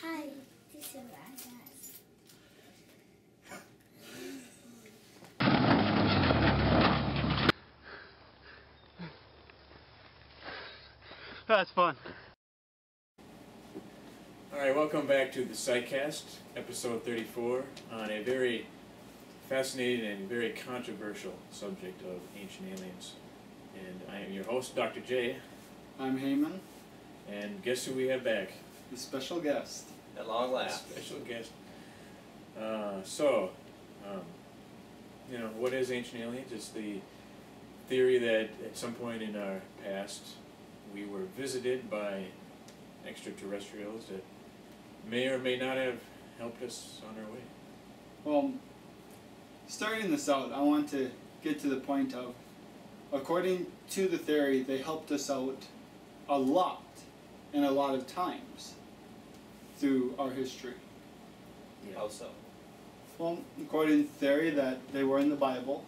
Hi, this is Rajas. That's fun. Alright, welcome back to the SciCast, episode 34, on a very fascinating and very controversial subject of ancient aliens. And I am your host, Dr. J, I'm Heyman, and guess who we have back? the special guest. At long A last. special guest. What is ancient aliens? It's the theory that at some point in our past we were visited by extraterrestrials that may or may not have helped us on our way. Well, starting this out, I want to get to the point of, according to the theory, they helped us out a lot and a lot of times through our history. How so? Well, according to the theory that they were in the Bible,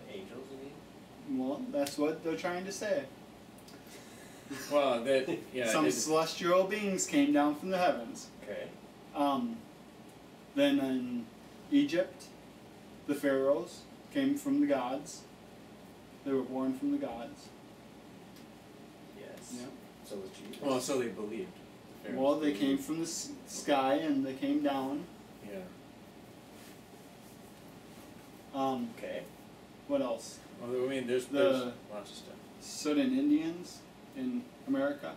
The angels, you mean? well, that's what they're trying to say. Well, that yeah. Some celestial beings came down from the heavens. Okay. Then in Egypt, the pharaohs came from the gods. They were born from the gods. Yes. Yeah. So was Jesus. Well, so they believed. The pharaohs Well, they believed. came from the sky and they came down. Yeah. Okay. What else? Well, I mean, there's The- lots of stuff. Certain Indians in America.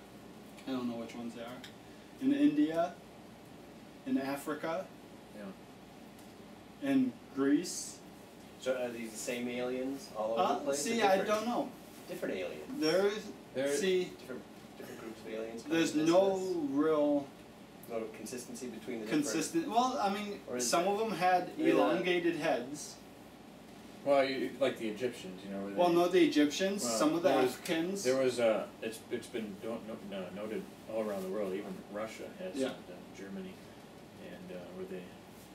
I don't know which ones they are. In India, in Africa, Yeah. in Greece. So are these the same aliens all over the place? or See, I different- don't know. Different aliens. There- Different groups of aliens. There's coming no to this? real No consistency between the consistent. Well, I mean, Or is some there? of them had Yeah. elongated heads. Well, like the Egyptians, you know. Where Well, they, no, the Egyptians, Well, some of the there was- Africans. There was it's been noted all around the world. Even Russia has Yeah. Germany, and where they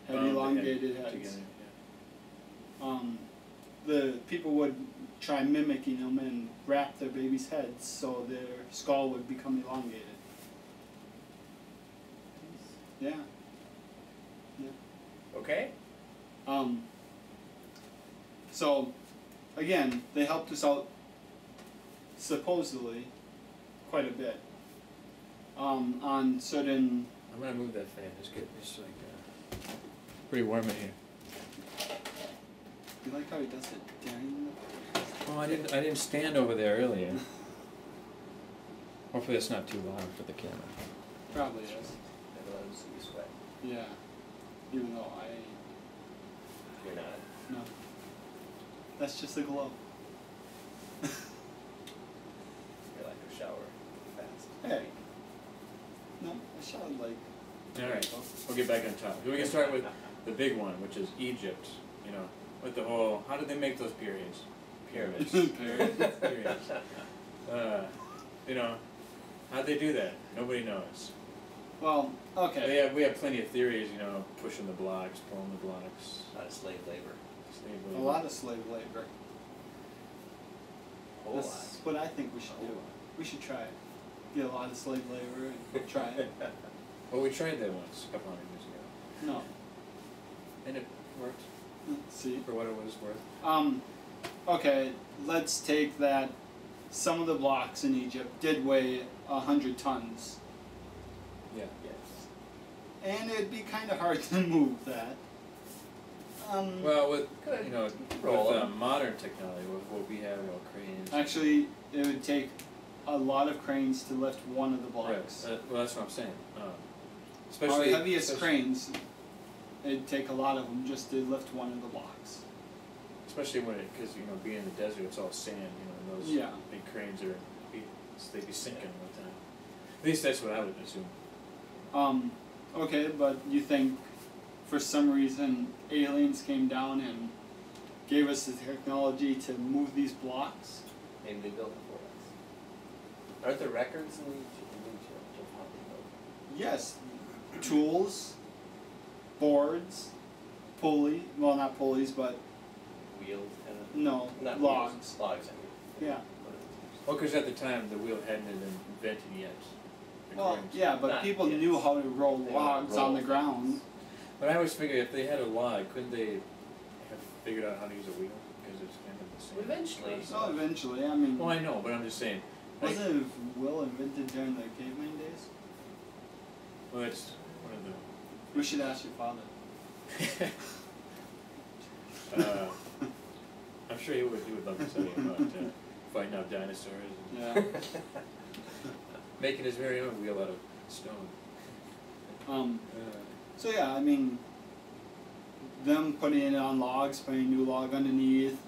had bound the elongated head heads. together. The people would try mimicking them and wrap their babies' heads so their skull would become elongated. Yeah. Okay. So, again, they helped us out supposedly quite a bit. On certain. I'm gonna move that fan. It's like pretty warm in here. You like how he does it during the. Oh, I didn't stand over there earlier. Hopefully, it's not too loud for the camera. Probably is. Never let them see you sweat. Yeah. Even though You're not. no. That's just a glow. You're like a shower fast. Hey. No, I showered like. All right, we'll get back on top. We can start with the big one, which is Egypt. You know, with the whole. How did they make those pyramids? Pyramids. Pyramids. You know, how'd they do that? Nobody knows. Well, okay. We have plenty of theories. You know, pushing the blocks, pulling the blocks. A lot of slave labor. Slave A labor. lot of slave labor. Whole That's what I think we should do. We should try it. Get a lot of slave labor and try it. Well, we tried that once a couple hundred years ago, No. and it worked Let's see. for what it was worth. Okay, let's take that some of the blocks in Egypt did weigh 100 tons. Yeah. Yes. And it'd be kind of hard to move that. Well, with Good. you know, Roll with 'em. modern technology, with what we have, you know, cranes. Actually, it would take a lot of cranes to lift one of the Right. blocks. Well, that's what I'm saying. Our Especially heaviest especially- cranes, it'd take a lot of them just to lift one of the blocks. Especially when because you know, being in the desert, it's all sand. You know, and those Yeah. big cranes they'd be sinking all the time. At least that's what I would assume. Okay, but you think for some reason aliens came down and gave us the technology to move these blocks? Maybe they built it for us. Aren't there records in Egypt of how they built it? Yes. Tools, boards, pulley. Well, not pulleys, but Wheels and no, not logs. Wheels, logs. I mean. Yeah. Well, because at the time the wheel hadn't been invented yet. Well, according to- yeah, but Not people yet. knew how to roll They logs roll on the things. ground. But I always figure if they had a log, couldn't they have figured out how to use a wheel? Because it's kind of the same. Eventually. So eventually, I mean, Well, I know, but I'm just saying. Like, wasn't Will invented during the caveman days? well, that's one of We should ask your father. the. I'm sure he would love to tell you about fighting out dinosaurs and Yeah. making his very own wheel out of stone. So yeah, I mean, them putting it on logs, putting a new log underneath.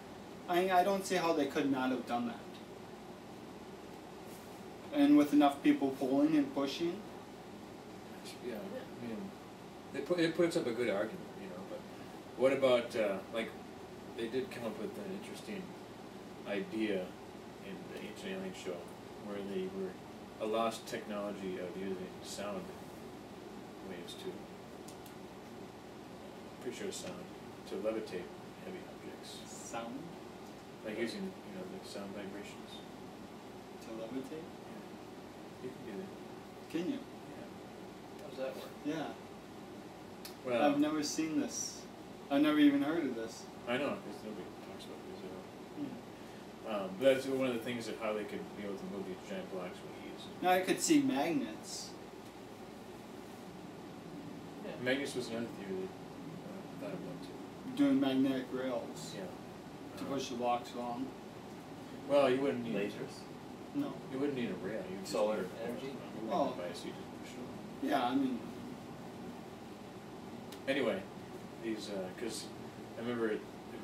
I don't see how they could not have done that. And with enough people pulling and pushing, Yeah, I mean, it puts up a good argument, you know. But what about like they did come up with an interesting idea in the Ancient Alien show, where they were a lost technology of using sound waves to, pretty sure sound, to levitate heavy objects, sound like using the sound vibrations. to levitate. You can do that. Can you? Yeah. How does that work? Yeah. Well, I've never seen this. I've never even heard of this. I know because nobody talks about this at all. Hmm. But that's one of the things of how they could be able to move these giant blocks with ease. Now I could see magnets. Magnus was another theory that I thought about too. Doing magnetic rails Yeah. to push the blocks along. Well, you wouldn't need Lasers. No. You wouldn't need a rail. You just Solar need a energy? a Oh. device you just push it. Yeah, I mean, Anyway, these because I remember there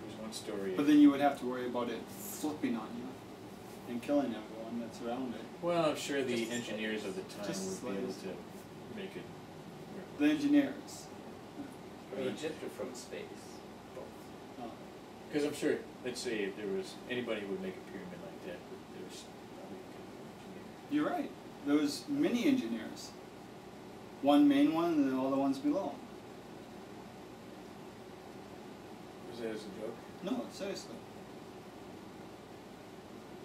was one story. but then you would have to worry about it flipping on you and killing everyone that's around it. Well, I'm sure the Just engineers of the time Just would be able slaves. to make it work. The engineers. From Egypt or from space? Both. Oh. Because I'm sure, let's say if there was anybody who would make a pyramid like that, there's probably a good engineer. You're right. There was many engineers. One main one and then all the ones below. Was that as a joke? No, seriously.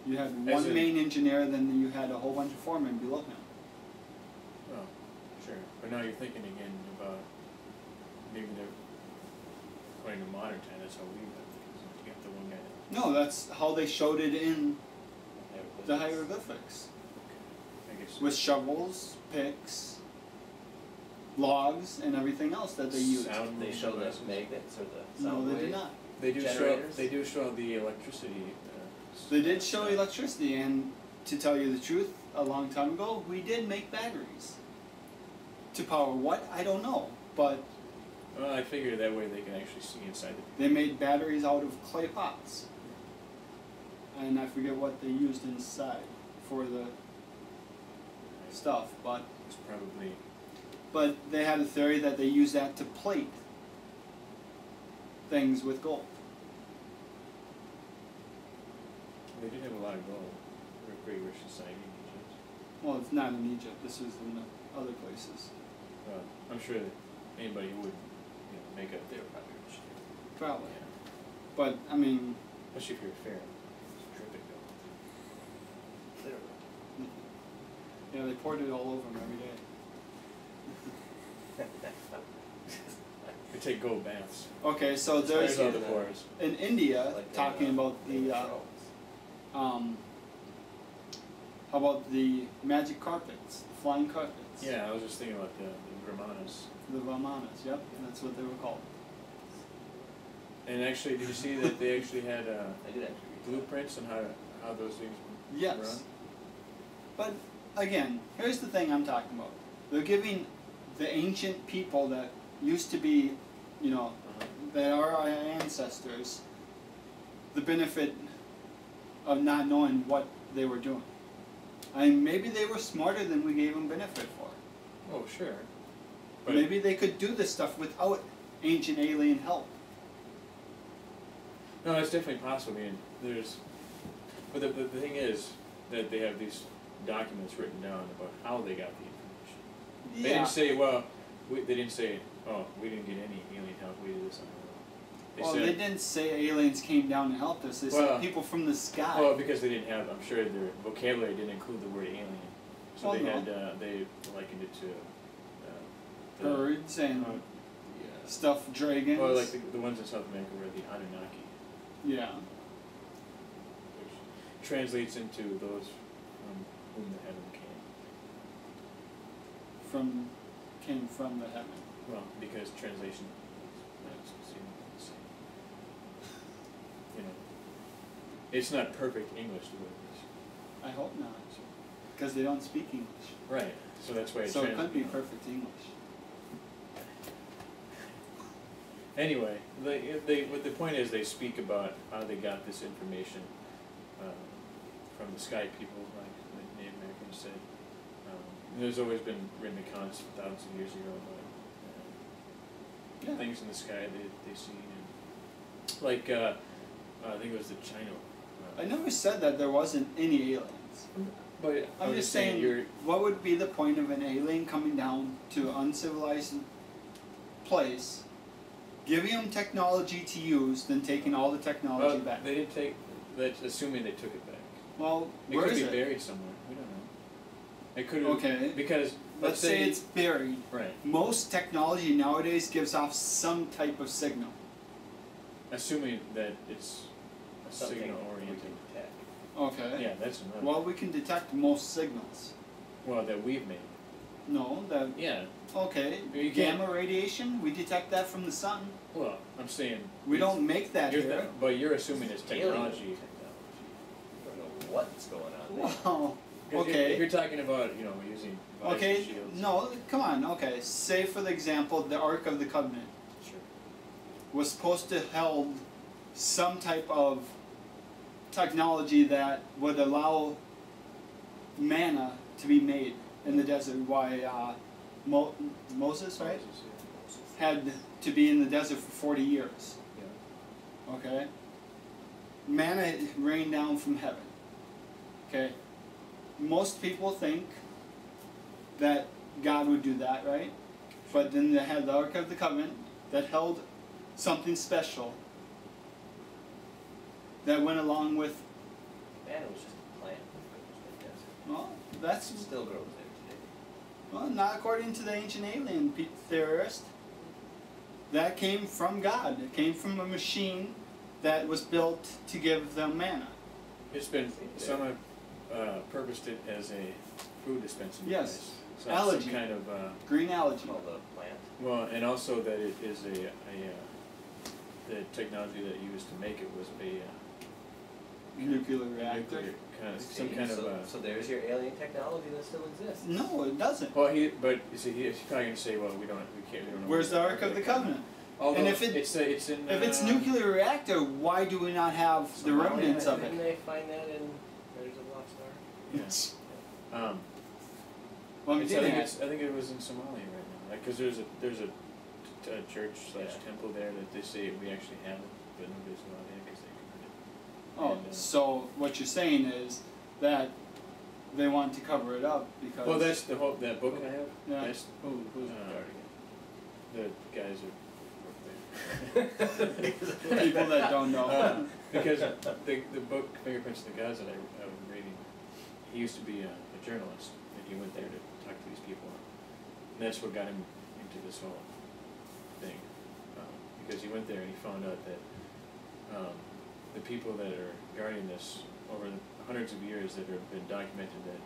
You had As one in- main engineer, then you had a whole bunch of foremen below him. Well, sure. But now you're thinking again about maybe they're, according to modern time, that's how we live. Because you have the one guy that, No, that's how they showed it in the Hieroglyphics. hieroglyphics. I guess. With shovels, picks, logs, and everything else that they used. Sound They show the devices. magnets or the No, sound they wave? did not. They do show. generators? They do show the electricity. They did show electricity, and to tell you the truth, a long time ago, we did make batteries. To power what? I don't know. But Well, I figure that way they can actually see inside the. they made batteries out of clay pots. And I forget what they used inside for the stuff, but It's probably. they had a theory that they used that to plate things with gold. They did have a lot of gold. They were a pretty rich society in Egypt. Well, it's not in Egypt. This is in the other places. Well, I'm sure that anybody who would, make a. They were probably rich. Probably. Yeah. But I mean, Especially if you're a pharaoh. It's terrific gold. They were yeah, they poured it all over them every day. They take gold baths. Okay, so there's There's all the pores. in India like talking about Game the of Thrones. how about the magic carpets, the flying carpets? Yeah, I was just thinking about the Brahmanas. The Vamanas, yep, that's what they were called. And actually, did you see that they actually had I did actually read that. blueprints on how those things were Yes. run? But again, here's the thing I'm talking about. They're giving the ancient people that used to be, that are our ancestors, the benefit of not knowing what they were doing. I mean, maybe they were smarter than we gave them benefit for. Oh, sure. But Maybe they could do this stuff without ancient alien help. no, it's definitely possible. I mean, but the thing is that they have these documents written down about how they got the information. They Yeah. didn't say, well, they didn't say, oh, we didn't get any alien help. We did this on our own. They Well, said, they didn't say aliens came down and helped us. They Well- said people from the sky. well, because they didn't have, I'm sure their vocabulary didn't include the word alien. So Well, they no. had, they likened it to, the- Birds and Yeah. stuffed dragons. well, like the ones in South America were the Anunnaki, Yeah. which translates into those from whom the heaven came. Came from the heaven. Well, because translation seem the same. You know, it's not perfect English the way it is. I hope not, because they don't speak English. Right. So that's why So it couldn't be perfect English. Anyway, what the point is, they speak about how they got this information from the sky people, like the Native Americans said. There's always been written accounts thousands of years ago about Yeah. things in the sky they see, and like I think it was the China. I never said that there wasn't any aliens. But I'm just saying, you're what would be the point of an alien coming down to an uncivilized place, giving them technology to use, then taking all the technology back? They didn't take. That's assuming they took it back. Well, It where could is be it? buried somewhere. We don't know. It could have. Okay. Because Let's say it's buried. right. Most technology nowadays gives off some type of signal. Assuming that it's a Something signal we oriented. can detect. Okay. Yeah, that's another. Well, we can detect most signals. Well, that we've made. No, that Yeah. okay. You can't- Gamma radiation, we detect that from the sun. Well, I'm saying. We it's- don't make that here. But you're assuming it's Alien technology. technology. We don't know what's going on there. Well, 'Cause okay. If you're talking about, using devices, Okay, shields. no, come on, okay. Say for the example, the Ark of the Covenant Sure. was supposed to held some type of technology that would allow manna to be made in the desert. Why Moses, right, had to be in the desert for 40 years. Yeah. Okay? Manna rained down from heaven. Okay? Most people think that God would do that, right? But then they had the Ark of the Covenant that held something special that went along with, Man, it was just a plant that grows in the desert. well, that's, It still grows there today. well, not according to the ancient alien theorist. That came from God. It came from a machine that was built to give them manna. It's been some have purposed it as a food dispensing Yes. device. So Allergy. some kind of Green algae. Called a plant. well, and also that it is the technology that used to make it was a Nuclear reactor. nuclear kind of some See, kind so, of so there's your alien technology that still exists. No, it doesn't. well, he's probably gonna say, well, we don't know. Where's the Ark of the Covenant? Although And if it's in If it's nuclear reactor, why do we not have the Somalia, remnants of Didn't it? they find that in Raiders of the Lost Ark? Yeah. Well, we I did think have. I think it was in Somalia right now, like, because there's a church slash Yeah. temple there that they say we actually have it, but nobody's allowed in because they converted. Oh, And, so what you're saying is that they want to cover it up because. well, that's the whole that book I have. Yeah. That's Who's the guys who people that don't know. because the book Fingerprints of the Gods that I was reading, he used to be a journalist, and he went there to talk to these people, and that's what got him into this whole thing, because he went there and he found out that the people that are guarding this over the hundreds of years that have been documented, that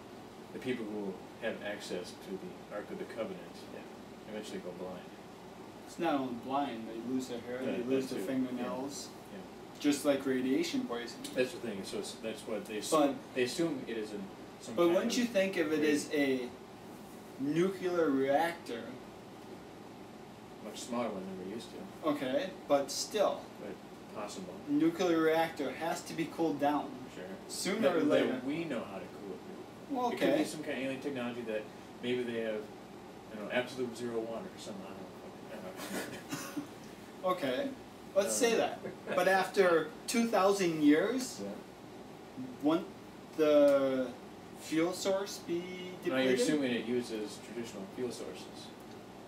the people who have access to the Ark of the Covenant eventually go blind. It's not only blind; they lose their hair, Yeah, they lose that their too. fingernails, Yeah. just like radiation poisoning. That's the thing. So that's what they assume. They assume it is some. But kind wouldn't of you think if it is a nuclear reactor? much smaller one than we're used to, Okay, but still, but possible. nuclear reactor has to be cooled down Sure. sooner That, or later. that we know how to cool it. Well, It could be okay. some kind of alien technology that maybe they have, absolute zero water somehow. I don't know. Okay, let's say that. But after 2,000 years, won't the fuel source be Now depleted? you're assuming it uses traditional fuel sources.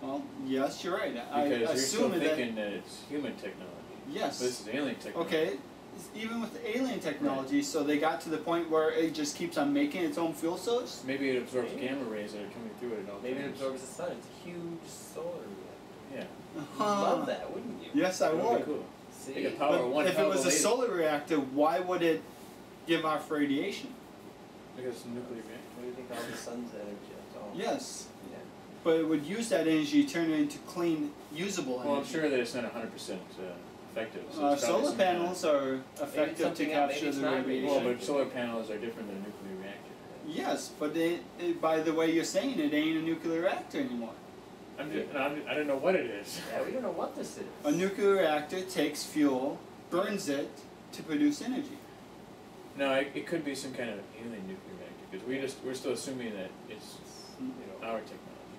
Well, yes, you're right. Because I you're still assume that. thinking that it's human technology. Yes. But this is alien technology. Okay. Even with the alien technology, so they got to the point where it just keeps on making its own fuel source. Maybe it absorbs Maybe. gamma rays that are coming through it at all Maybe it times. absorbs the sun. It's a huge solar reactor. Yeah. You'd love that, wouldn't you? Yes, I That would would. be cool. See? They could power But one if it hell of was a laser. solar reactor, why would it give off radiation? Because it's a nuclear reactor. What do you think all the sun's energy? That's all. Yes, Yeah. but it would use that energy, turn it into clean, usable energy. Well, I'm sure that it's not 100% effective. So it's probably Solar some kind of- panels are effective to something else, maybe capture it's the not radiation. Well, but solar panels are different than a nuclear reactor. Yes, but by the way you're saying it ain't a nuclear reactor anymore. I don't know what it is. Yeah, we don't know what this is. A nuclear reactor takes fuel, burns it to produce energy. No, it could be some kind of alien nuclear reactor because we're still assuming that it's our technology.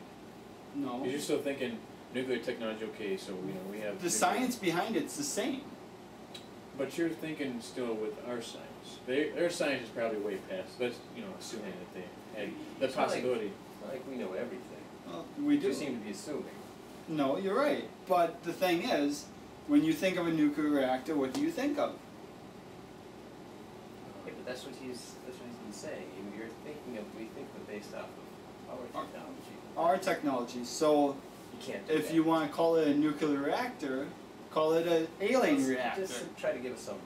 No. Because you're still thinking nuclear technology. Okay, so we have The science behind it's the same. But you're thinking still with our science. Their science is probably way past. That's assuming that they had the It's not like- possibility. It's not like we know everything. Well, we do. You seem to be assuming. No, you're right. But the thing is, when you think of a nuclear reactor, what do you think of? Yeah, but that's what he's been saying. You're thinking of, we think of based off of our technology. Our technology. So You can't do if that. you want to call it a nuclear reactor, call it an alien Let's reactor. Just try to give us some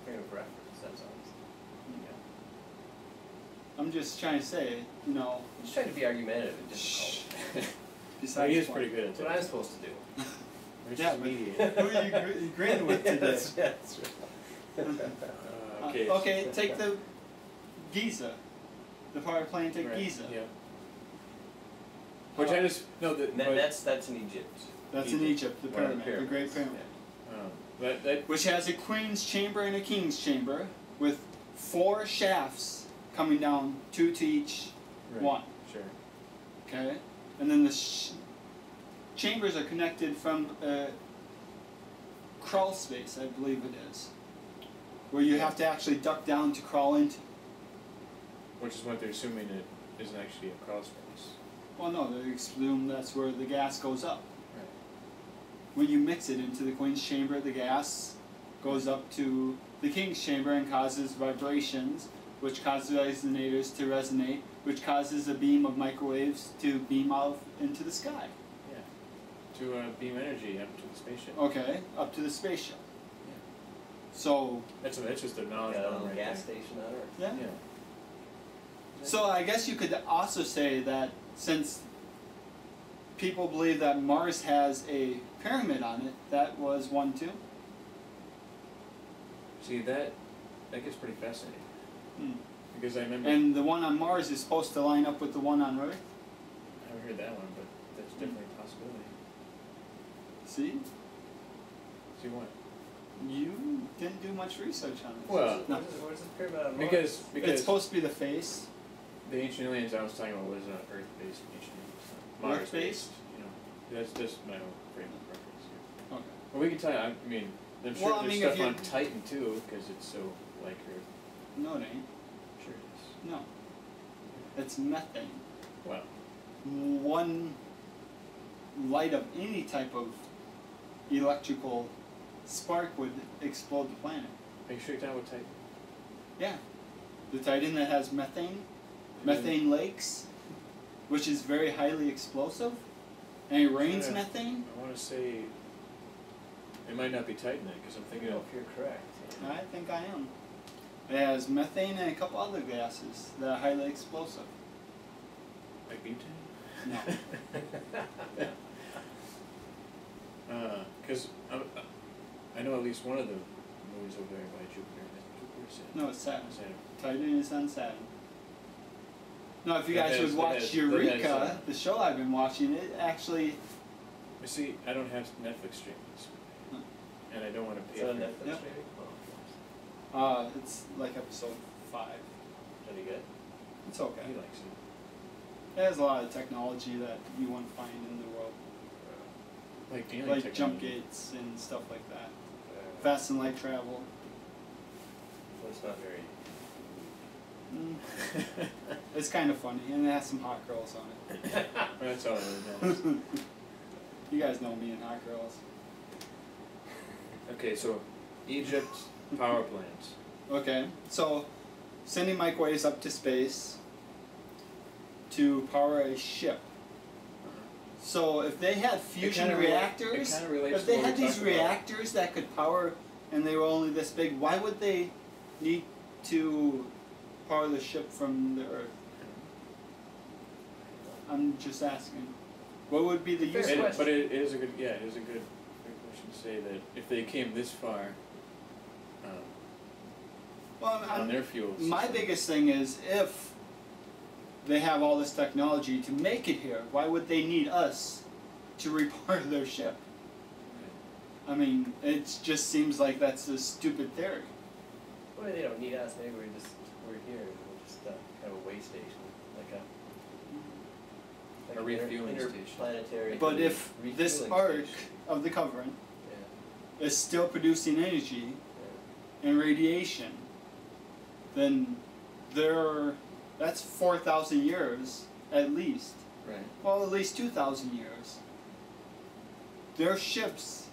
frame of reference, that's all. I'm just trying to say, I'm just trying to be argumentative and Shh. difficult. besides He is one. pretty good at That's what I'm supposed to do. We're Yeah, just but mediating. who are you agreeing with today? That's right. Okay. Okay, take the Giza. The power plant at Right, Giza. Yeah. Which I just no the And that's in Egypt. That's in Egypt, the One of the pyramid, the Great Pyramid. that Which has a queen's chamber and a king's chamber with 4 shafts coming down, 2 to each right, one. Sure. Okay? And then the chambers are connected from a crawl space, I believe it is, where you have to actually duck down to crawl into. Which is what they're assuming it isn't actually a crawl space. Well, no, they assume that's where the gas goes up. Right. When you mix it into the queen's chamber, the gas goes up to the king's chamber and causes vibrations, which causes resonators to resonate, which causes a beam of microwaves to beam out into the sky. To beam energy up to the spaceship. Okay, up to the spaceship. Yeah. So, That's just a knowledge Got a bomb little right gas there. station on Earth. yeah. Yeah. So I guess you could also say that since people believe that Mars has a pyramid on it, that was one too. See that gets pretty fascinating. Hmm. Because I remember And the one on Mars is supposed to line up with the one on Earth. I haven't heard that one, but that's definitely a possibility. See? See what? You didn't do much research on this. Well, no. Where's this pyramid on Mars? Because It's supposed to be the face. the ancient aliens I was talking about was Earth-based ancient aliens, not Earth-based? Mars-based. That's just my own frame of reference here. Okay. Well, we can tell. I mean, I'm sure Well, I there's mean, if stuff you- on Titan too, because it's so like Earth. No, it ain't. Sure it is. No. It's methane. Well, One light of any type of electrical spark would explode the planet. make sure you're talking about Titan. Yeah. The Titan that has methane lakes, which is very highly explosive, and it rains Yeah. methane. I want to say it might not be Titan then, because I'm I thinking don't know of if you're correct. I think I am. It has methane and a couple other gases that are highly explosive. like butane. No. Because I know at least one of the movies over there by Jupiter. Is it Jupiter? No, it's Saturn. Saturn. Titan is on Saturn. No, if you That guys has- would that watch has- Eureka, that has, the show I've been watching, it actually. You see, I don't have Netflix streaming, and I don't want to Is pay that on for it. Netflix Yep. streaming? Oh, It's like episode 5. pretty good. It's okay. He likes it. It has a lot of technology that you won't find in the world, Like alien like technology. jump gates and stuff like that. Fast and light travel. Well, it's not very It's kind of funny, and it has some hot girls on it. That's all it really knows. You guys know me and hot girls. Okay, so Egypt power plants. Okay, so sending microwaves up to space to power a ship. So if they had fusion reactors, if they had these reactors that could power, and they were only this big, why would they need to power the ship from the Earth? I'm just asking. What would be the use of it? But it is a good, it is a good question to say that if they came this far Well, on their fuel my system, biggest thing is if they have all this technology to make it here, why would they need us to repower their ship? I mean, it just seems like that's a stupid theory. Well, they don't need us. Maybe we're here. We're just kind of a way station, like A refueling station. Interplanetary. But if this refueling arc station. of the Covenant Yeah. is still producing energy and radiation, then that's 4,000 years at least. right? Well, at least 2,000 years. Their ships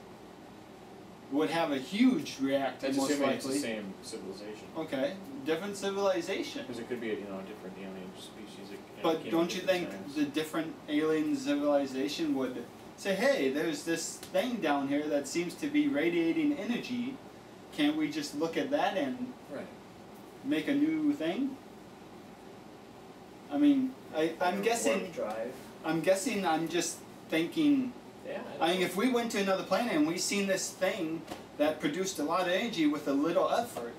would have a huge reactor, That's most assuming it's the likely. same civilization. Okay, different civilization. Because it could be a different alien species. It But came don't in you different think times. the different alien civilization would say, hey, there's this thing down here that seems to be radiating energy. Can't we just look at that and Right. make a new thing? I mean, I'm guessing. Warp drive. I'm just thinking. Yeah. I mean, if we went to another planet and we seen this thing that produced a lot of energy with a little effort,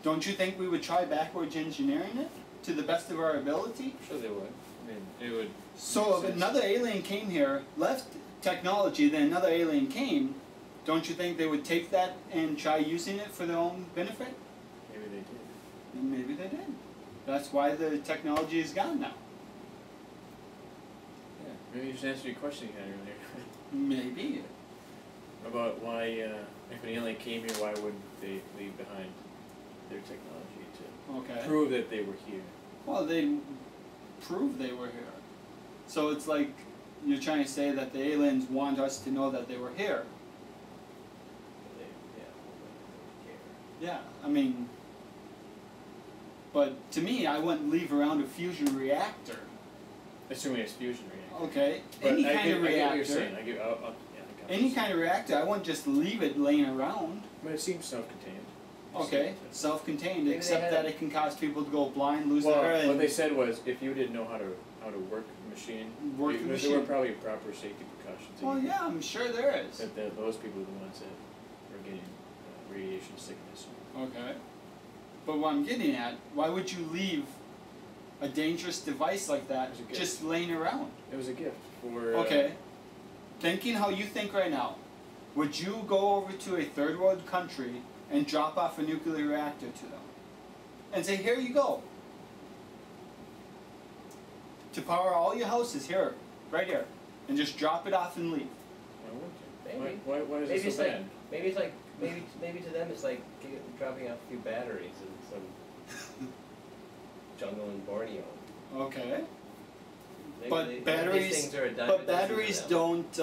don't you think we would try backwards engineering it to the best of our ability? I'm sure they would. I mean, it would. So make if sense. another alien came here, left technology, then another alien came, don't you think they would take that and try using it for their own benefit? Maybe they did. And maybe they did. That's why the technology is gone now. Yeah. Maybe you should answer your question you had earlier. Maybe. About why, if an alien came here, why wouldn't they leave behind their technology to Okay. prove that they were here? Well, they proved they were here. So it's like you're trying to say that the aliens want us to know that they were here. Yeah, I mean, but to me, I wouldn't leave around a fusion reactor. Assuming it's fusion reactor. Okay, But any I kind get, of I get what you're reactor. saying. Any kind of reactor, I wouldn't just leave it laying around. But it seems self-contained. Okay, self-contained, Maybe they except had- that it can cause people to go blind, lose Well, their what head. they said was if you didn't know how to work the machine, Work the there machine. were probably proper safety precautions. Well, yeah, I'm sure there is. That those people are the ones that were getting radiation sickness. Okay. But what I'm getting at, why would you leave a dangerous device like that As a gift. just laying around? It was a gift for. Okay. Thinking how you think right now, would you go over to a third world country and drop off a nuclear reactor to them? And say, here you go. To power all your houses here, right here. And just drop it off and leave. Why wouldn't you? Maybe. Why is Maybe it it's so like bad? maybe to them it's like dropping off a few batteries in some jungle in Borneo. Okay. Maybe But maybe batteries- these things are a dime But a dozen to batteries them. don't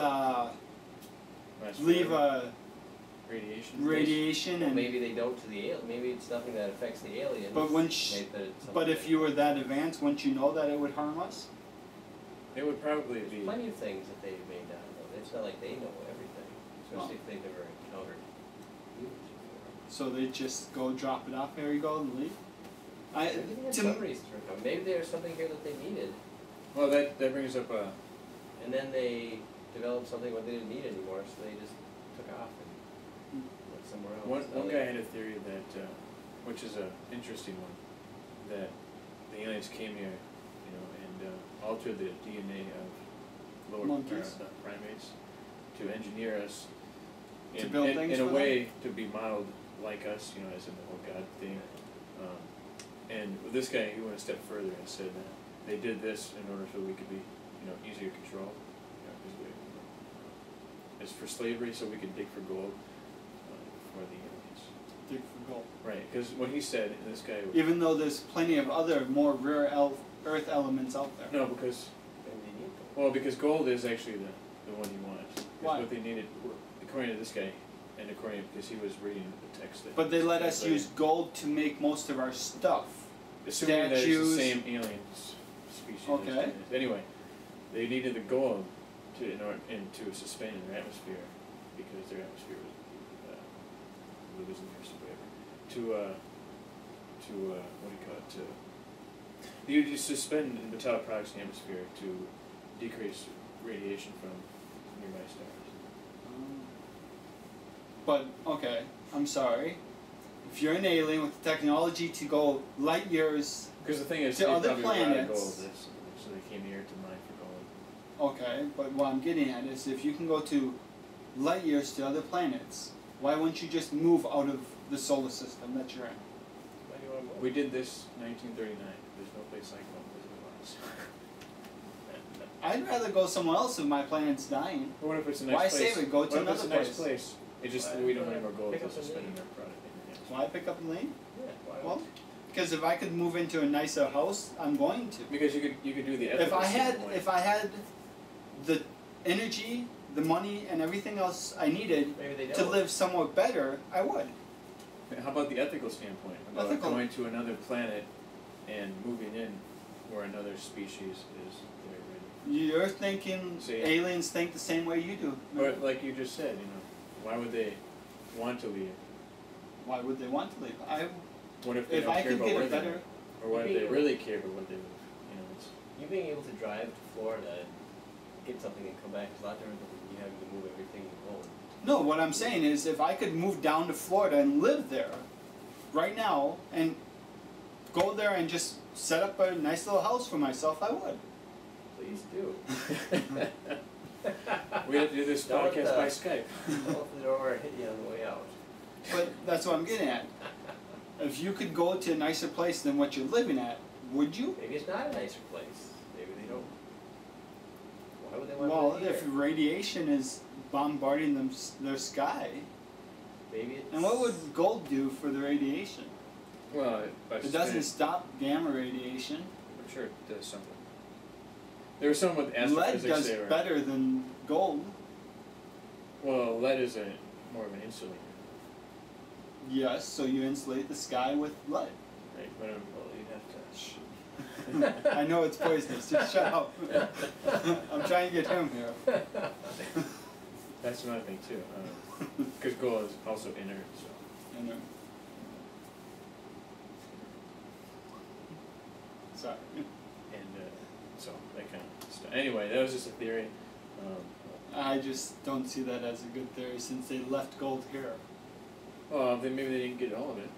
That's leave for a radiation. radiation Well, and. maybe they don't to the alien. Maybe it's nothing that affects the aliens. But when Maybe that it's But something if you were that advanced, wouldn't you know that it would harm us? It would probably be. There's plenty of things that they may not know. It's not like they know everything, especially if they've never encountered humans before. So they just go drop it off, there you go, and leave? Maybe they had to- some reason for it. Maybe there's something here that they needed, Well, that brings up a. and then they developed something what they didn't need anymore, so they just took off and went somewhere else. One guy had a theory that, which is a interesting one, that the aliens came here, and altered the DNA of lower Monkeys. primates to engineer us To build things in a for way to be modeled like us, as in the whole God thing. And with this guy, he went a step further and said that they did this in order so we could be, easier to control. It's for slavery, so we could dig for gold for the aliens. Dig for gold. Right, because what he said, this guy. Even though there's plenty of other more rare earth elements out there. No, because And they need them. well, because gold is actually the one he wanted. Because Why? what they needed, according to this guy, and according because he was reading the text. That But they let us translated. use gold to make most of our stuff. Assuming that it's statues. the same alien species. as Okay. Venus. Anyway, they needed the gold to to suspend in their atmosphere because their atmosphere was losing theirs or whatever. What do you call it? You suspend metallic products in the atmosphere to decrease radiation from nearby stars. But, okay, I'm sorry. If you're an alien with the technology to go light years, Because the thing is, To they other probably were out of planets. gold, so they came here to mine for gold. okay, but what I'm getting at is if you can go to light years to other planets, why wouldn't you just move out of the solar system that you're in? Why do you want more? We did this 1939. There's no place like home as it was. I'd rather go somewhere else if my planet's dying. What if it's a nice Why place? save it? Go to what if it's a another nice place? It's just that we don't have any more gold Pick to up the suspend in name. our product. Why pick up a lane? Yeah, why Well, would because if I could move into a nicer house, I'm going to. Because you could do the If ethical I had standpoint. if I had the energy, the money, and everything else I needed maybe they to don't. live somewhere better, I would. How about the ethical standpoint? About Ethical. going to another planet and moving in where another species is there You're thinking See. aliens think the same way you do. already. But like you just said, why would they want to leave? Why would they want to leave? What if they If don't I care could about get where a they better, live? Or what if they Maybe- really care about what they live? It's You being able to drive to Florida and get something and come back is a lot different than you having to move everything you own. no. What I'm saying is, if I could move down to Florida and live there, right now, and go there and just set up a nice little house for myself, I would. Please do. we have to do this Don't, podcast by Skype. Don't open the door and hit you on the way out. But that's what I'm getting at. If you could go to a nicer place than what you're living at, would you? Maybe it's not a nicer place. Maybe they don't. Why would they want Well, to live if here? radiation is bombarding their sky, Maybe it's. and what would gold do for the radiation? Well, It doesn't stop gamma radiation. I'm sure it does something. There was someone with Lead astrophysics does there. better than gold. Well, lead is more of an insulator, Yes, so you insulate the sky with lead. right? But Well, you'd have to. Shh. I know it's poisonous. Just shut up. I'm trying to get him here. that's another thing too. Because gold is also inert, so. I know. Sorry. And so that kind of stuff. Anyway, that was just a theory. I just don't see that as a good theory since they left gold here. Well, then maybe they didn't get all of it.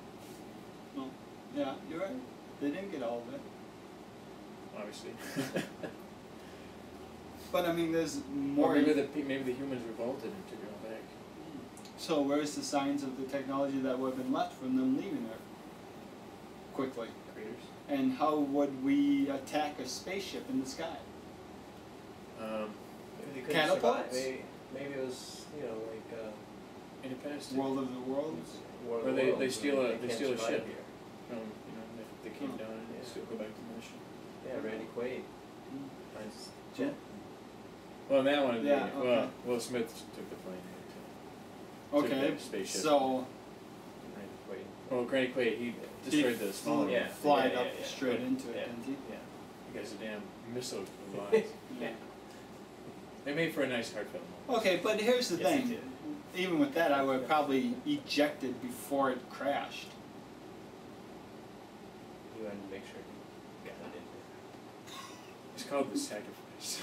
Well, yeah, you're right. They didn't get all of it. Obviously. But I mean, there's Or more. maybe the humans revolted and took it all back. So where's the signs of the technology that would have been left from them leaving there quickly? Craters. And how would we attack a spaceship in the sky? Maybe they couldn't Catapults? survive. Maybe it was, like In the past, World of the Worlds? War of Or the they Worlds, steal and a- they can't steal a survive ship. here. they came Oh. down and Yeah. still go back to the mission. Yeah, Randy Quaid. Finds jet. Well, in that one, Yeah, well, okay. Will Smith took the plane. Took Okay, that spaceship. so Randy Quaid. Well, Granny Quaid, he destroyed the smaller Yeah. one. fly yeah, up yeah. straight into it, Yeah. didn't he? Yeah. You guys are damn missile lies. Yeah. They made for a nice heart film. Okay, but here's the Yes, he thing. did. Even with that, I would have probably ejected before it crashed. You had to make sure you got it in there. It's called The Sacrifice.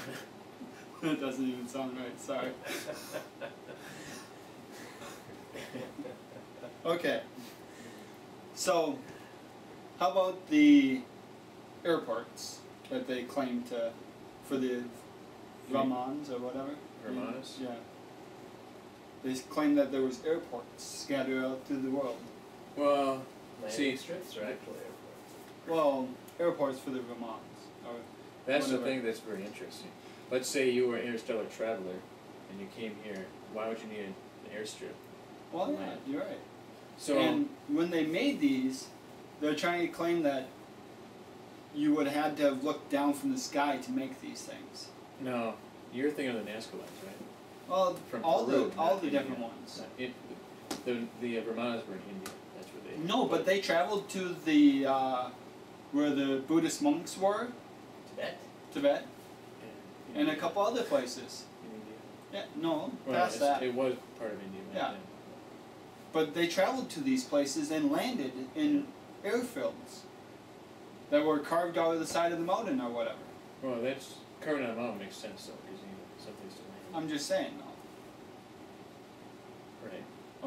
That doesn't even sound right, sorry. Okay. So, how about the airports that they claim to, for the Ramans or whatever? Ramanas? Yeah. They claim that there was airports scattered out through the world. Well, Landing See- strips or actual airports? Well, airports for the Ramans. Or that's the whatever. thing that's very interesting. Let's say you were an interstellar traveler and you came here. Why would you need an airstrip? Well, yeah, you're right. So and when they made these, they're trying to claim that you would have had to have looked down from the sky to make these things. no, you're thinking of the Nazca ones, right? Well, From all Peru, the all not the India. different ones. The Brahmanas were in India. That's where they. No, but they traveled to the where the Buddhist monks were, Tibet? Tibet, in and a couple other places. in India. Yeah, no, Well, past that. it was part of India back Yeah. then. But they traveled to these places and landed in airfields that were carved out of the side of the mountain or whatever. Well, that's carving out a mountain makes sense though, because you need someplace to land. I'm just saying, though. Right.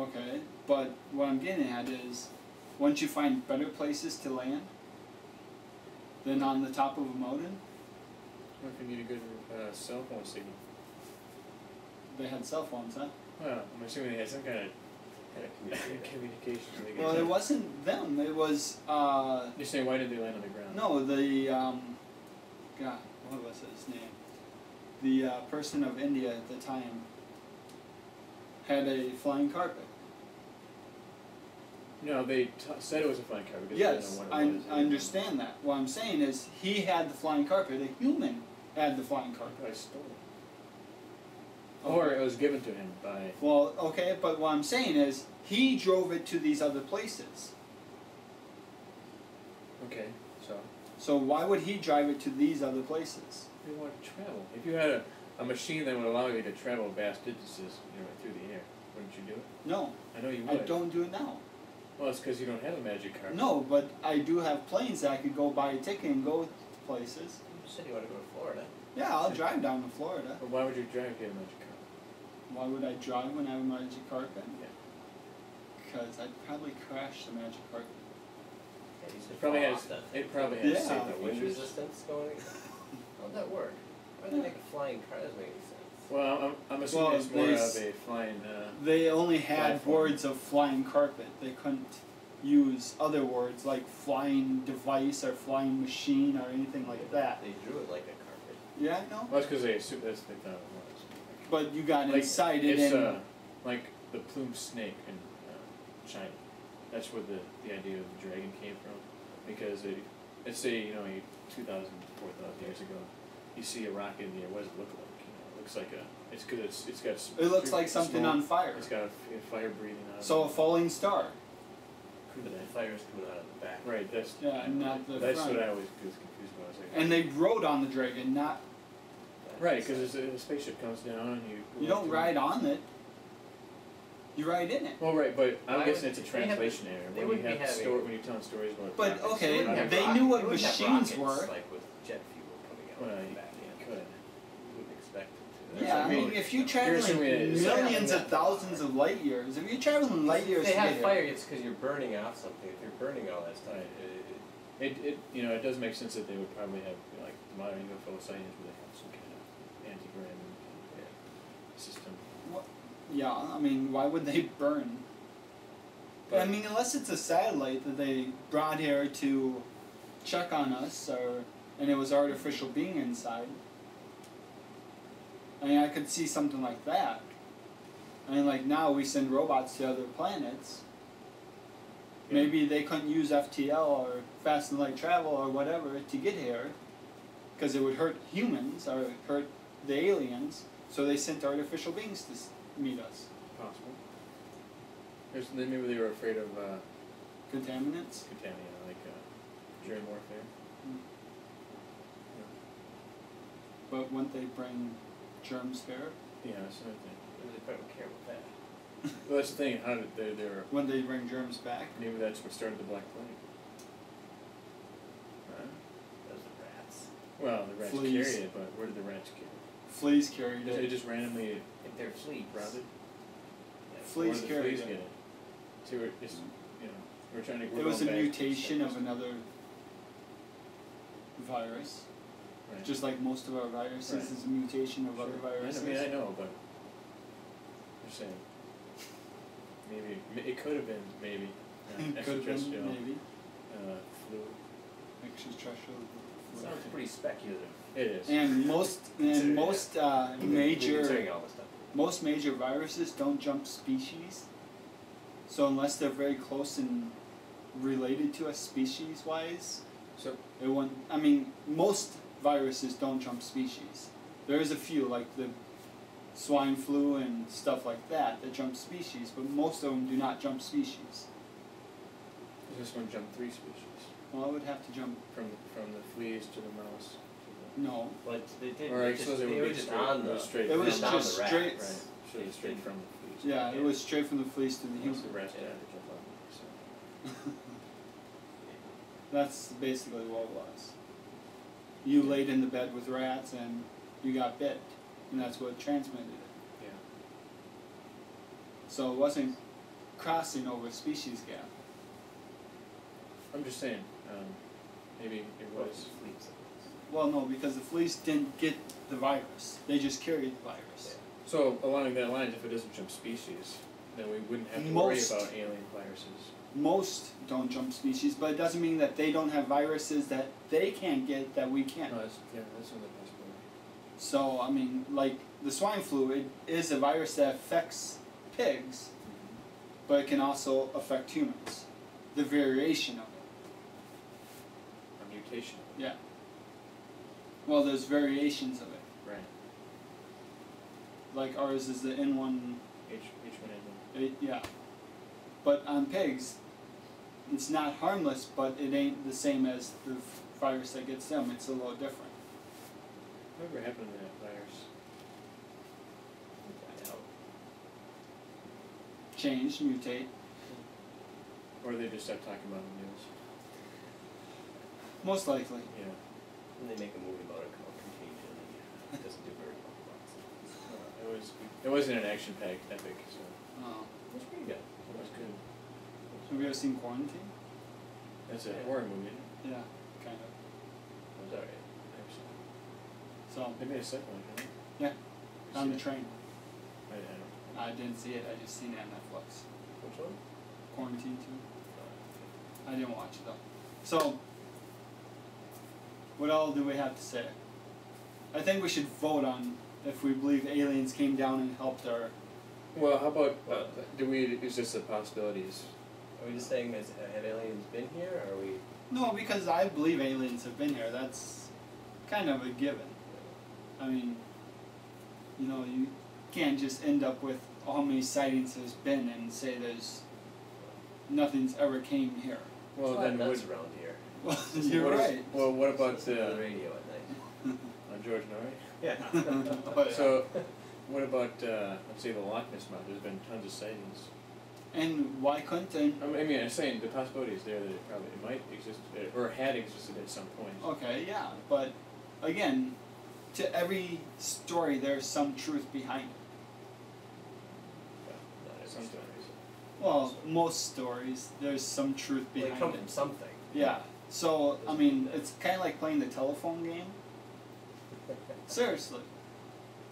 Okay, but what I'm getting at is, once you find better places to land than on the top of a mountain, What if you need a good cell phone signal? they had cell phones, huh? Well, I'm assuming they had some kind of communication. So they could Well, tell. it wasn't them. It was You're saying why did they land on the ground? no, the God, what was his name? The person of India at the time had a flying carpet. No, they said it was a flying car because they Yes, didn't know what it was. I understand that. What I'm saying is, he had the flying carpet. A human had the flying I carpet. probably stole it. Or it was given to him by. Well, okay, but what I'm saying is, he drove it to these other places. Okay, so. So why would he drive it to these other places? You want to travel. If you had a machine that would allow you to travel vast distances, through the air, wouldn't you do it? No, I know you I would. don't do it now. Well, it's because you don't have a magic car. No, but I do have planes that I could go buy a ticket and go places. You said you want to go to Florida. Yeah, I'll drive down to Florida. But why would you drive if you had a magic car? Why would I drive when I have a magic carpet? Yeah. Because I'd probably crash the magic carpet. Yeah, you It should probably fall has. off that thing. It probably has Yeah. safety The wind features. resistance going. How'd that work? Why did they make a flying car? That doesn't make any sense. Well, I'm assuming Well, it's more they of s- a flying. They only had Platform. words of flying carpet. They couldn't use other words like flying device or flying machine or anything like that. They drew it like a carpet. Yeah, I know. Well, that's because they assumed that's what they thought it was. But you got Like, inside it it's and like the plumed snake in China. That's where the idea of the dragon came from. Because let's say 2,000, 4,000 years ago, you see a rocket in the air. What does it look like? It looks like it's because it's got. it looks like something smoke. on fire. It's got a fire breathing out. So a of it. falling star. The fire's coming out of the back. Right. That's. Yeah, not the That's front. what I always was confused about. I was like, And they rode on the dragon, not right, because a spaceship comes down, you don't ride on it. You ride in it. Well, right, but I'm Why guessing would- it's a they have- translation error. they When you wouldn't be have having- when you're telling stories about. But, rockets, okay, you wouldn't have they rockets. knew what They wouldn't have machines rockets, were. Like with jet fuel coming out Well, of the you back end. could. You wouldn't expect it to. Yeah, I That's mean, what if you're Here's traveling some way- millions of thousands of light years, if you're traveling light years If they to have get fire, here, it's because you're burning off something. If you're burning all that stuff, It does make sense that they would probably have like the modern UFO sightings where they have some kind of anti-grav system. yeah, I mean, why would they burn? But I mean, unless it's a satellite that they brought here to check on us, and it was artificial being inside. I mean, I could see something like that. I mean, like now we send robots to other planets. Yeah. Maybe they couldn't use FTL or fast and light travel or whatever to get here, because it would hurt humans or hurt the aliens. So they sent artificial beings to meet us. Possible. Maybe they were afraid of Contaminants. contamination, like germ warfare. But wouldn't they bring germs here? Yeah, that's another thing. they probably don't care about that. Well, that's the thing. How did they were Wouldn't they bring germs back? maybe that's what started the Black Plague. Right? Those are rats. Well, the rats Fleas. carry it, but where did the rats carry it? Fleas carried They it. just randomly If they're fleas. routed. Fleas Where did the carried fleas it. get it. So it's we're trying to. It was a mutation of another virus. Right. Just like most of our viruses Right. is a mutation of other viruses. I mean, I know, but I'm saying maybe it could have been maybe Could have been, extraterrestrial maybe. flu. Extraterrestrial. Sounds pretty speculative. It is. And most Considering major Considering all this stuff. most major viruses don't jump species. So unless they're very close and related to us species-wise, So it won't. I mean, most viruses don't jump species. There is a few, like the swine flu and stuff like that, that jump species, but most of them do not jump species. this one jumped 3 species, Well, I would have to jump. from the fleas to the mouse. No, But they did. Or They, I just, suppose they it would were be just straight. on It the. was straight. it was from, down just the rat. straight. right. So it was straight from the fleas. Yeah, it was straight from the fleas to the Unless human. the rats Yeah. had to jump on me, so. That's basically what it was. You laid in the bed with rats and you got bit, and that's what transmitted it. Yeah. So it wasn't crossing over a species gap. I'm just saying, maybe it was. Fleas. Well, no, because the fleas didn't get the virus. They just carried the virus. So along that line, if it doesn't jump species, then we wouldn't have to Most- worry about alien viruses. Most don't jump species, but it doesn't mean that they don't have viruses that they can't get that we can. No, that's another possibility. So, I mean, like the swine flu, it is a virus that affects pigs, but it can also affect humans. The variation of it. A mutation. Yeah. Well, there's variations of it. Right. Like ours is the N1, H1N1. yeah. But on pigs, it's not harmless, but it ain't the same as the virus that gets them. It's a little different. Whatever happened to that virus? Died out. Change, mutate. Or they just stopped talking about it in the news. Most likely. Yeah. And they make a movie about it called Contagion. And it doesn't do very well. It wasn't an action-packed epic, so It was pretty good. it was good. Have you ever seen Quarantine? That's a Yeah. horror movie, isn't it? Yeah, kind of. It was alright. Actually. So, They made a second one, didn't yeah, they? on the You seen train. it? I don't. I didn't see it. I just seen it on Netflix. Which one? Quarantine 2. I didn't watch it though. So, what all do we have to say? I think we should vote on if we believe aliens came down and helped our. Well, how about, is this the possibilities? Are we just saying, have aliens been here, or are we? No, because I believe aliens have been here. That's kind of a given. I mean, you know, you can't just end up with how many sightings there's been and say there's nothing's ever came here. Well, There's a then lot of would, nuts around here. Well, what you're is- right. Well, what about Listen to the radio at night. George Norrie? Yeah. Oh, yeah. So, what about, let's say the Loch Ness Monster? There's been tons of sightings. And why couldn't they? I mean, I'm saying the possibility is there that it might exist, or had existed at some point. Okay, yeah, but again, to every story there's some truth behind it. Not every Sometimes. story. Well, most stories there's some truth Well, they behind come it. from something. Yeah. So I mean, it's kind of like playing the telephone game. Seriously,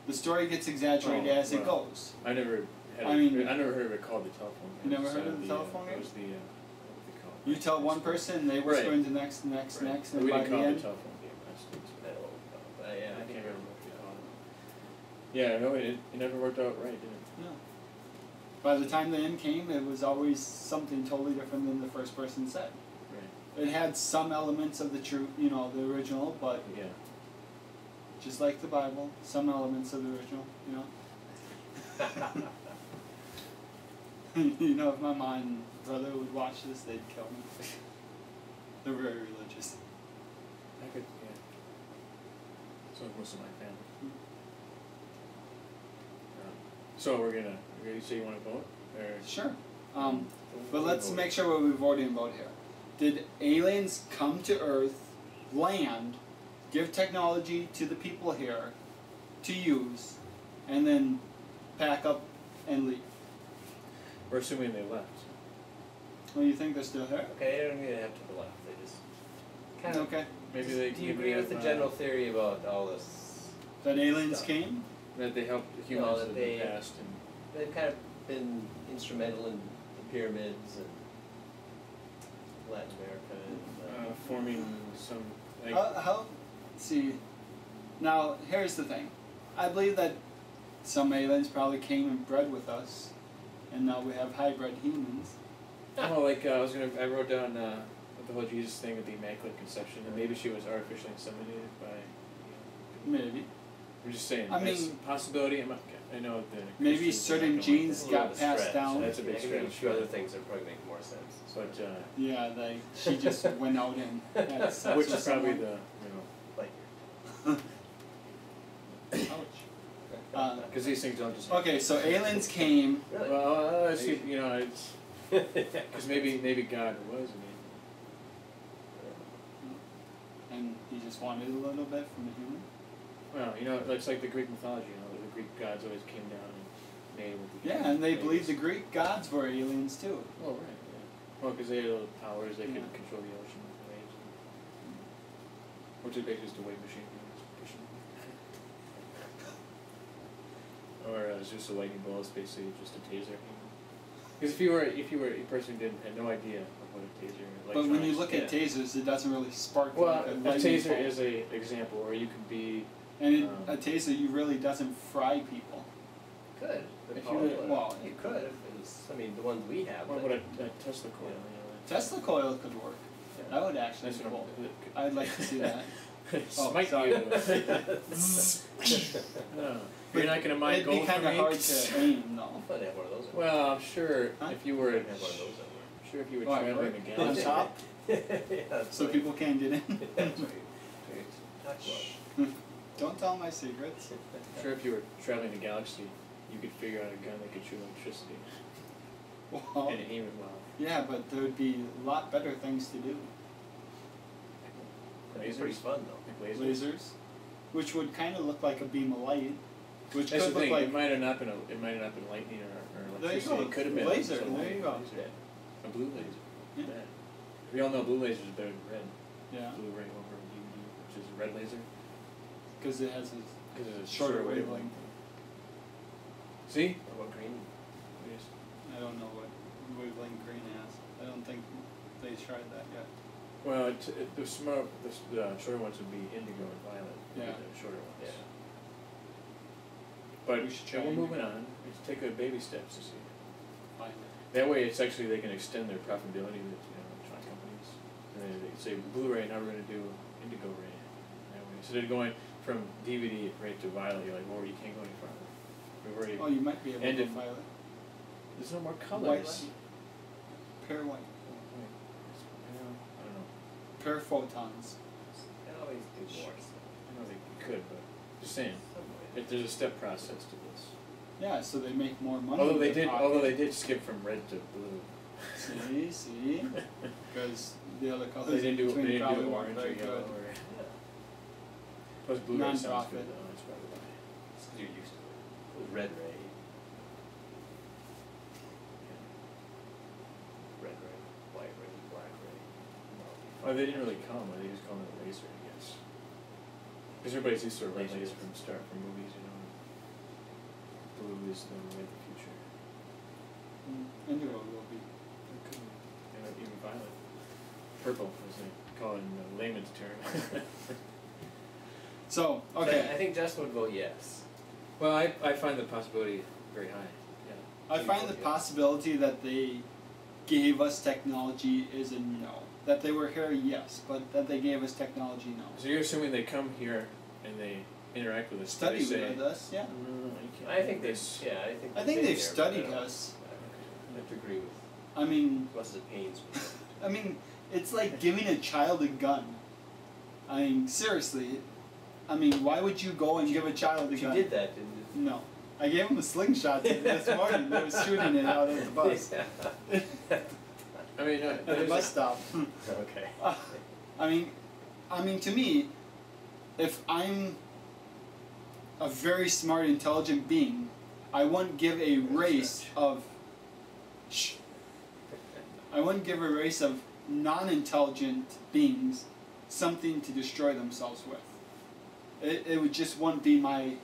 the story gets exaggerated Oh, as it well. goes. I never had. I mean- I never heard of it called the telephone game. You never It's, heard of the telephone It game? was the what would they call it? You tell one person, they whisper Right. into the next, the next, the Right. next, But and we by didn't the call it end, the telephone game. That's Yeah, I I can't think remember what we called it. Yeah, no, it never worked out right, did it? no. By the time the end came, it was always something totally different than the first person said. Right. It had some elements of the true, you know, the original, but Yeah. just like the Bible, some elements of the original, you know. You know, if my mom and brother would watch this, they'd kill me. They're very religious. I could, yeah. So is most of my family. So we're gonna say you wanna vote? Or Sure. But We'll let's vote. make sure what we're voting about here. Did aliens come to Earth, land, give technology to the people here to use, and then pack up and leave? We're assuming they left. Well, you think they're still here? Okay, they don't even have to the left. They just kind of. Okay. Maybe they. Do you maybe agree they with the have, general theory about all this? That aliens Stuff. came? that they helped the No, humans that in they- the past and. They've kind of been instrumental in the pyramids and Latin America and. Forming some like How? See, now here's the thing. I believe that some aliens probably came and bred with us, and now we have hybrid humans. Oh, like I wrote down with the whole Jesus thing with the Immaculate Conception, and maybe she was artificially inseminated by. Maybe. I'm just saying. I That's mean- a possibility. I know the. Maybe Christians certain are not genes going It's a little got bit passed stretch. down. That's a big I think a stretch, few but- other things that probably make more sense. But Yeah, like she just went out and had sex which with is probably someone. the Ouch. because these things don't just. Okay, so aliens came. Really? Well, let's see. You know, it's because maybe God was. And he just wanted a little bit from a human. Well, you know, it's like the Greek mythology. You know, the Greek gods always came down and made with the. Yeah, and they babies. believed the Greek gods were aliens too. Oh right. Yeah. Well, because they had little powers, they could Yeah. control the ocean with waves. Which is basically just a wave machine. You know, just pushing. Or it's just a lightning bolt. It's basically just a taser. Because if you were a person who had no idea of what a taser. But when you look yeah. at tasers, it doesn't really spark well, like a a lightning taser bolt. is a example where you can be. And um, a taser, you really doesn't fry people. Could. The If you power were- would. well, you could if it was. I mean, the ones we have. What but- would a Tesla coil? You know, Tesla coil could work. Yeah. That would actually that's be what cool. I'm. I'd like to see that. Smite sorry. you. No. You're not gonna mine It'd gold be from kind of me? hard to aim, though. I thought they had one of those. Well, I'm sure Huh? if you were They had one of those somewhere. I'm sure if you were Oh, traveling right. the On galaxy. top, Yeah, that's so right. people can't get in. That's right. Talk about it. Don't tell my secrets. I'm sure if you were traveling the galaxy, you could figure out a gun that could shoot electricity Well, and aim it well. yeah, but there would be a lot better things to do. It's pretty fun though. Like lasers. Lasers, which would kind of look like a beam of light, which That's could the look thing. like. It might have not been lightning or There you electricity. go. It could have been Laser, just a there you go. laser. A blue laser. Yeah. Yeah. We all know blue laser is better than red. Yeah, Blue ray over DVD, which is a red laser. because it has a Because it's a shorter wavelength. See? What about green? Yes. I don't know what wavelength green has. I don't think they tried that yet. Well, the shorter ones would be indigo and violet. Yeah. The shorter ones. Yeah. But We should try we're moving indigo. on. Let's take a baby steps to see. Fine. That way, it's actually they can extend their profitability with electronic companies. And they say Blu-ray, now we're going to do indigo ray. That way, so they're going from DVD right to violet. You're like, well, you can't go any farther. We've already. Oh, you might be able And to if- violet. There's no more colors. White. Pure white. Oh, wait. I don't know. Pure photons. They always do more stuff. I know they could, but just saying. Some way. If there's a step process to this. Yeah, so they make more money. Although with they their did, pocket. skip from red to blue. See, because the other colors They didn't do in between probably weren't orange or very yellow good. or. Yeah. Plus Blu-ray sounds Non-profit. good though. That's probably why. It's 'cause you're used to it. With red ray. Red ray, white ray, black ray. Oh, they didn't really call them. They just called it a laser, I guess. Because everybody's used to a red Lasers. laser from the start from movies, you know. Blue is the way of the future. Indigo will be. And even violet. Purple, as they call it in the layman's term. So, So okay. I think Justin would vote yes. Well, I find the possibility very high. Yeah. I find the possibility that they gave us technology is a no. That they were here, yes, but that they gave us technology, no. So you're assuming they come here and they interact with us. Study they say, with us, yeah. "No, you can't I do think this." yeah, I think. I think been they've here, but studied I don't- us. I have to agree with I mean, as much as it pains me. I mean, it's like giving a child a gun. I mean, seriously. I mean, why would you go and give a child a But you gun? did that, didn't you? No. I gave him a slingshot this morning. They was shooting it out at the bus. I mean, At the there's bus stop. Okay. I mean, to me, if I'm a very smart, intelligent being, I wouldn't give a race of. Shh. I wouldn't give a race of non-intelligent beings something to destroy themselves with. It would just wouldn't be my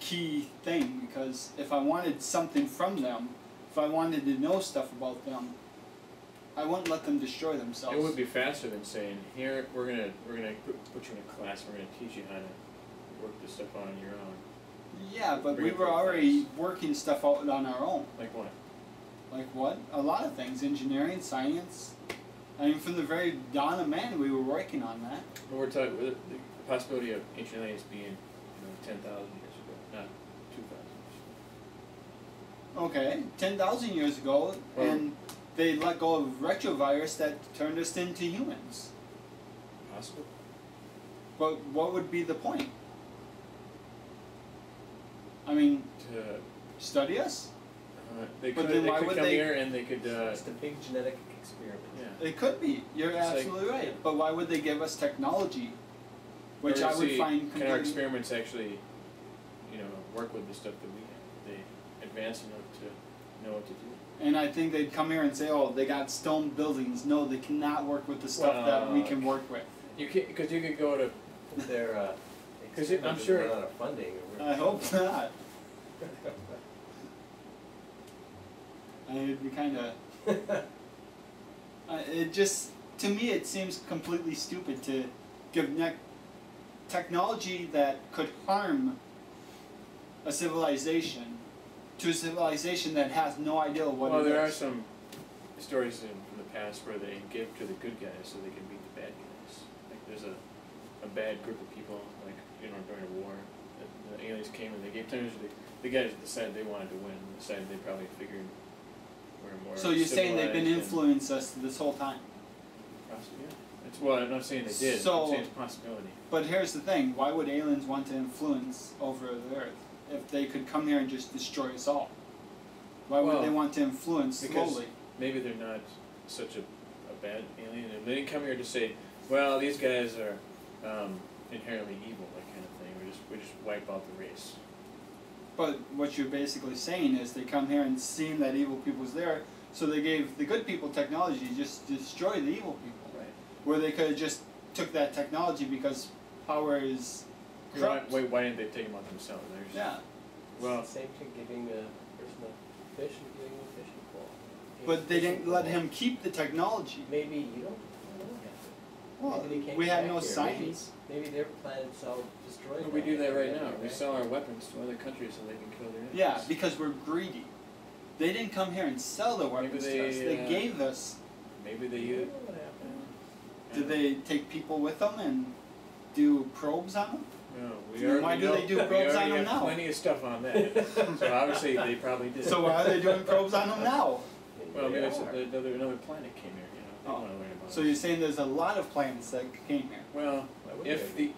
key thing, because if I wanted something from them, if I wanted to know stuff about them, I wouldn't let them destroy themselves. It would be faster than saying, "Here, we're gonna put you in a class. We're gonna teach you how to work this stuff out on your own." Yeah, but Bring we it were to the already place. working stuff out on our own. Like what? Like what? A lot of things. Engineering, science. I mean, from the very dawn of man, we were working on that. Well, we're talking the possibility of ancient aliens being, 10,000 years ago, not 2,000 years ago. Okay, 10,000 years ago, Well- and they let go of retrovirus that turned us into humans. Possible. But what would be the point? I mean, To, study us? they But could, then they why could would come they- here and they could, It's a big genetic experiment. yeah. It could be. You're It's like- absolutely right. But why would they give us technology? Which Or I would see, find can our completely... experiments actually, work with the stuff that we have? They advance enough to know what to do. And I think they'd come here and say, oh, they got stone buildings. No, they cannot work with the stuff that we can work with. You can, because you could go to. Their 'Cause it- I'm experiment sure- run out of funding. I hope not. It'd be kind of... it just, to me, it seems completely stupid to give technology that could harm a civilization to a civilization that has no idea what Well, it there are is. some stories from the past where they give to the good guys so they can beat the bad guys. Like there's a bad group of people, like during a war, the aliens came and they gave time to the guys decided they wanted to win. Decided they probably figured we're more. So you're saying they've been civilized and- influenced us this whole time. Possibly, yeah. It's well, I'm not saying they did. So- I'm saying it's a possibility. But here's the thing, why would aliens want to influence over the Earth if they could come here and just destroy us all? Why would Well, they want to influence because- slowly? Maybe they're not such a bad alien. And they didn't come here to say, well, these guys are inherently evil, that kind of thing. We just wipe out the race. But what you're basically saying is they come here and seeing that evil people's there, so they gave the good people technology to just destroy the evil people. Right. Where they could have just took that technology because power is corrupt. Why didn't they take them out themselves? They're just- Yeah, Well, same thing giving a person a fish and giving him a fishing pole. but they didn't let him keep the technology. Maybe you don't have to. Well, Maybe they can't we get had back no here. science. Maybe their planet's all destroyed. But we do that right now. We Right? sell our weapons to other countries so they can kill their enemies. Yeah, because we're greedy. They didn't come here and sell their weapons Maybe to us. they, They gave us. Maybe they You use. know what happened. Did they take people with them and do probes on them? No, we Then already why do know, they do we probes on already them have now? plenty of stuff on that. So obviously they probably did. So why are they doing probes on them now? Well, maybe They it's are. another planet came here. They Oh. want to learn about. So it. you're saying there's a lot of planets that came here. Well, Why would if they?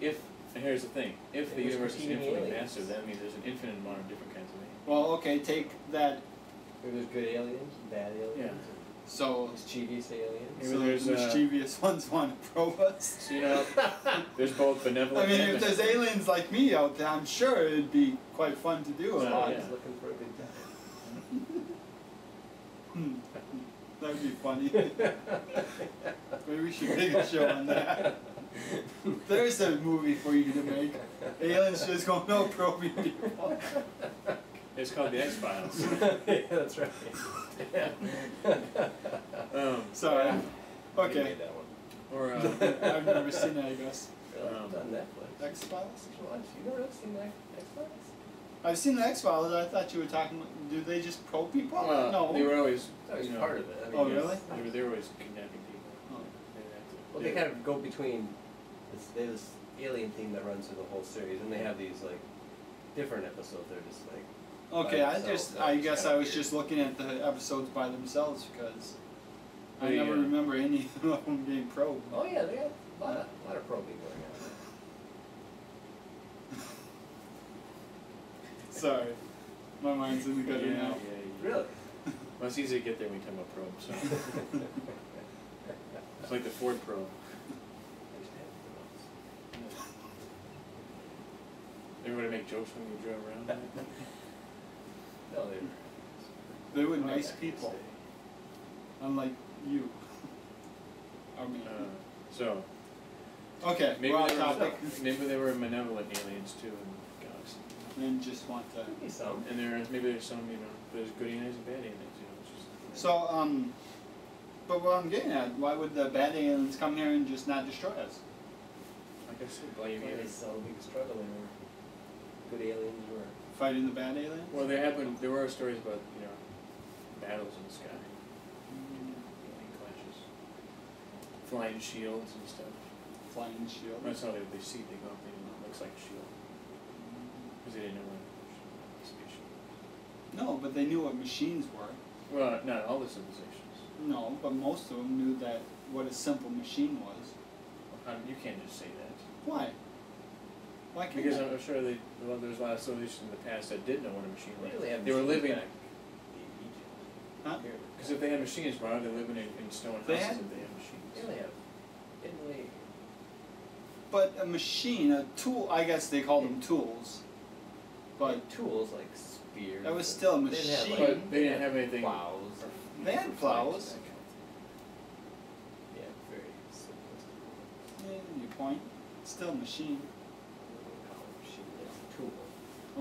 and here's the thing, if the It was universe is competing infinitely aliens. massive, that means there's an infinite amount of different kinds of aliens. Well, okay, take that. Maybe there's good aliens and bad aliens. Yeah. So, And mischievous aliens. Maybe so there's, mischievous ones want to probe us. So there's both benevolent. I mean, and if there's aliens like me out there, I'm sure it'd be quite fun to do a Well, lot. yeah. Always looking for a good time. That'd be funny. Maybe we should make a show on that. There's a movie for you to make. Aliens just going no probing people. It's called the X Files. Yeah, that's right. Sorry. You Okay. made that one. Or I've never seen it, I guess. Really? It's on Netflix. X-Files? You never really seen X-Files? I've seen the X-Files. I thought you were talking, do they just probe people? well, no. they were always. That was you know, part of it. I mean, Oh, yes. really? They were always kidnapping people. Oh. They didn't have to- Well, they kind of go between this alien theme that runs through the whole series, and they have these like different episodes. They're just like Okay, by themselves. I That's guess kinda I was weird. just looking at the episodes by themselves because I They, never uh, remember any of them being probed. Oh yeah, they have a lot of probing going on. Sorry. My mind's in the gutter Yeah, now. yeah. Really? Well, it's easy to get there when you talk about probe. So it's like the Ford probe. Everybody make jokes when you drove around. No, they. They were nice people, unlike you. I mean, So okay, maybe we're off they were, topic. maybe they were malevolent aliens too in the galaxy. And just want to. Could be some. And maybe there's some, there's good aliens and bad aliens. It's just, So, but what I'm getting at, why would the bad aliens come here and just not destroy us? like I said, blame Maybe aliens. it's a big struggle. They were good aliens were fighting the bad aliens? Well, there were stories about, battles in the sky. Alien clashes. Flying shields and stuff. Flying shield. That's how they see they go up and it looks like a shield. Because they didn't know what a spaceship was. No, but they knew what machines were. Well, not all the civilizations. No, but most of them knew that what a simple machine was. You can't just say that. Why? Why can't Because I? I'm sure there's a lot of civilizations in the past that did know what a machine We was. really have They were machines living. back in Egypt. Huh? Because if they had machines, why are they living in stone They houses had- if they had machines? They only have Italy. But a machine, a tool, I guess they called them tools. But tools like spears. that was still a They didn't have, machine. But they didn't have anything. plows. They had plows. Yeah, very simplistic. Yeah, your point. Still a machine. Machine, yeah, tool.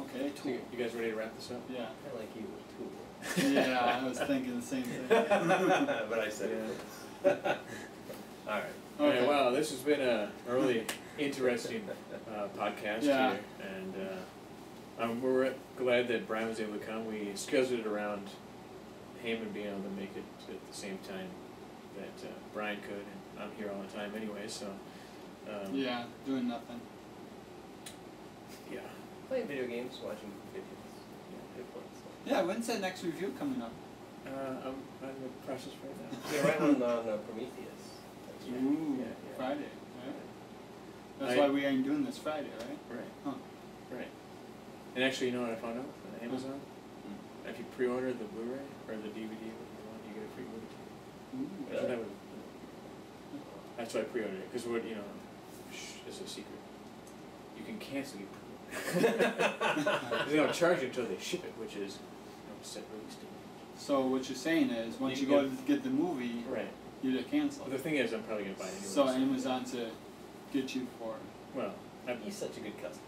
Okay, So tool. you guys ready to wrap this up? Yeah. Kind of like you with tool. Yeah, I was thinking the same thing. But I said it first. All right. Okay. Okay, well, this has been a really interesting podcast Yeah. here, and we're glad that Brian was able to come. We scheduled it around Heyman being able to make it at the same time that Brian could, and I'm here all the time anyway, so Yeah, doing nothing. yeah. Playing video games, watching videos. Yeah, good points. Yeah, when's that next review coming up? I'm in the process right now. Yeah, right on Prometheus. That's right. Ooh, Yeah, yeah. Friday. Right? That's I- why we ain't doing this Friday, right? Right. Huh. Right. And actually, you know what I found out on Amazon? If you pre-order the Blu-ray or the DVD, whatever you want, you get a free movie. Ooh. Isn't that what- That's why I pre-ordered it, because what, it's a secret. You can cancel your pre-order. They don't charge you until they ship it, which is set release date. So what you're saying is, once You you go get- to get the movie, Right. you just cancel Well, it. the thing is, I'm probably gonna buy it anyway. So Amazon to get you for. Well, He's such a good customer.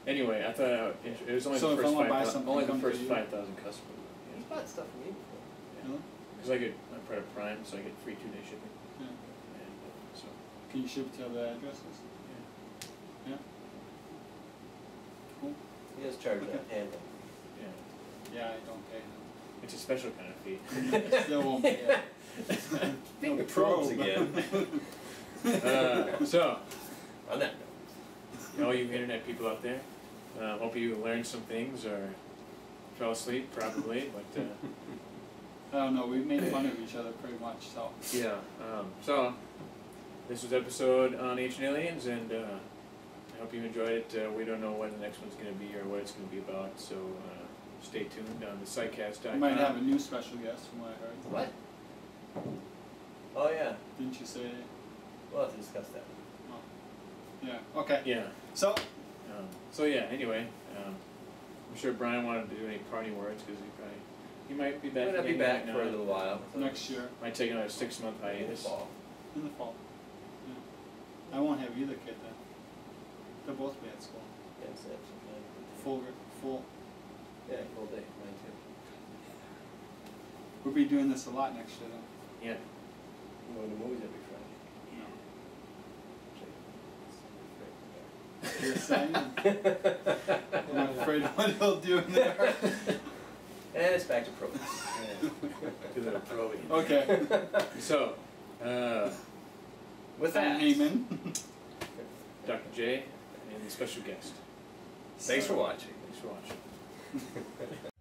anyway, I thought it was only So the if I first wanna buy 5,000. something, Only the come to first you? 5,000 customers. He's bought stuff from me before. Really? Because I part of Prime, so I get free 2-day shipping. Yeah. And so Can you ship to other addresses? yeah. Yeah. Cool. He does charge Okay. that handle. Yeah. Yeah, I don't pay them. It's a special kind of fee. Still won't pay it. Finger No probes probe. again. So, On that note. all you internet people out there, hope you learned some things or fell asleep, probably, but I don't know, we made fun of each other pretty much, so. yeah. So, this was episode on Ancient Aliens, and I hope you enjoyed it. We don't know when the next one's going to be or what it's going to be about, so stay tuned on the Psychcast.com. We might have a new special guest from what I heard. What? Oh yeah. Didn't you say? We'll have to discuss that. Yeah, okay. Yeah. So, yeah. Anyway, I'm sure Brian wanted to do any party words because he might be back. We're gonna be again back right for a now. little while. So next year, Might take another 6-month in the hiatus. fall. in the fall. Yeah. I won't have either kid then. They'll both be at school. Yeah, so that's okay. Full. Yeah, full day. Mine too. We'll be doing this a lot next year then. Yeah. I'm going to movies every Friday. You're saying? I'm afraid what he'll do in there. And it's back to probes. Do that probing. Okay. So, With that, Heyman. Dr. J and the special guest. thanks for watching. Thanks for watching.